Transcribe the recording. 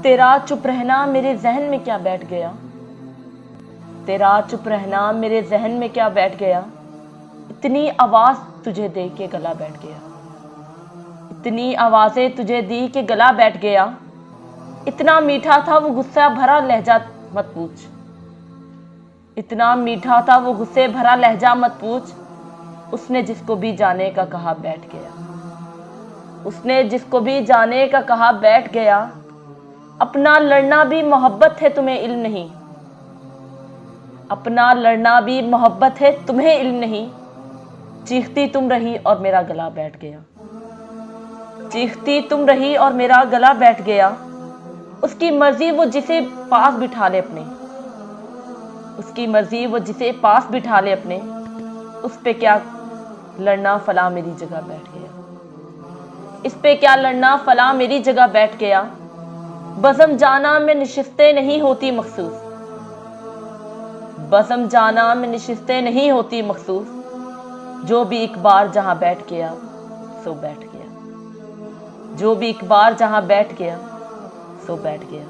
तेरा चुप रहना मेरे जहन में क्या बैठ गया, तेरा चुप रहना मेरे जहन में क्या बैठ गया। इतनी आवाज तुझे दे के गला बैठ गया, इतनी आवाजें तुझे दी के गला बैठ गया। इतना मीठा था वो गुस्सा भरा लहजा मत पूछ, इतना मीठा था वो गुस्से भरा लहजा मत पूछ। उसने जिसको भी जाने का कहा बैठ गया, उसने जिसको भी जाने का कहा बैठ गया। अपना लड़ना भी मोहब्बत है तुम्हें इल्म नहीं, अपना लड़ना भी मोहब्बत है तुम्हें इल्म नहीं। चीखती तुम रही और मेरा गला बैठ गया, चीखती तुम रही और मेरा गला बैठ गया। उसकी मर्जी वो जिसे पास बिठा ले अपने, उसकी मर्जी वो जिसे पास बिठा ले अपने। उस पे क्या लड़ना फला मेरी जगह बैठ गया, इस पे क्या लड़ना फला मेरी जगह बैठ गया। बज़म जाना में निशिस्तें नहीं होती मखसूस, बज़म जाना में निशिस्तें नहीं होती मखसूस। जो भी एक बार जहां बैठ गया सो बैठ गया, जो भी एक बार जहां बैठ गया सो बैठ गया।